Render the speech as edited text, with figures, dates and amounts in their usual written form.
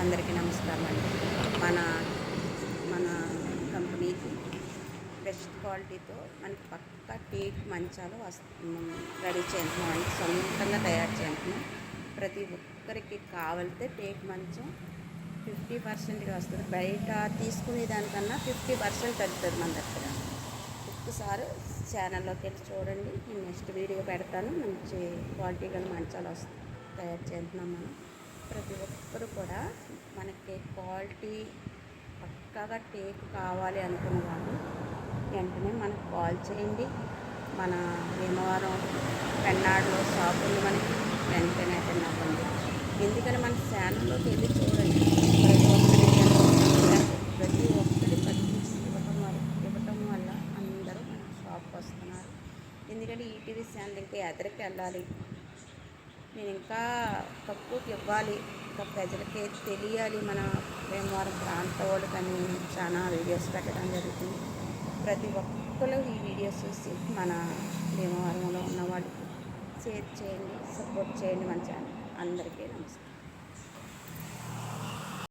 అందరికీ నమస్కారం అండి. మన మన కంపెనీకి బెస్ట్ క్వాలిటీతో మనకి పక్కా టేక్ మంచాలు రెడీ చేస్తున్నాం, సొంతంగా తయారు చేస్తున్నాం. ప్రతి ఒక్కరికి కావాలితే టేక్ మంచం 50% వస్తుంది. బయట తీసుకునే దానికన్నా 50% తగ్గుతుంది మన దగ్గర. ఒక్కసారి ఛానల్లోకి వెళ్ళి చూడండి. నేను నెక్స్ట్ వీడియో పెడతాను. మంచి క్వాలిటీ గల మంచాలు తయారు చేస్తున్నాం మనం. ప్రతి ఒక్కరు కూడా మనకి క్వాలిటీ పక్కాగా టేక్ కావాలి అనుకున్న వాళ్ళు వెంటనే మనకు కాల్ చేయండి. మన భీమవరం పెన్నాడులో షాపులు మనకి వెంటనే అటెండ్ అవ్వండి. ఎందుకని మన ఛానల్లోకి వెళ్ళి చూడండి. ప్రతి ఒక్కరి పర్చేస్ ఇవ్వటం వల్ల అందరూ మన షాప్కి వస్తున్నారు. ఎందుకంటే ఈటీవీ ఛానల్ ఇంకా ఎదరికి వెళ్ళాలి, నేను ఇంకా తక్కువకి ఇవ్వాలి, ఇంకా ప్రజలకి తెలియాలి, మన భీమవరం ప్రాంత వాళ్ళు కానీ చాలా వీడియోస్ పెట్టడం జరుగుతుంది. ప్రతి ఒక్కరు ఈ వీడియోస్ చూసి మన భీమవరంలో ఉన్న వాళ్ళకి షేర్ చేయండి, సపోర్ట్ చేయండి మన ఛానల్. అందరికీ నమస్కారం.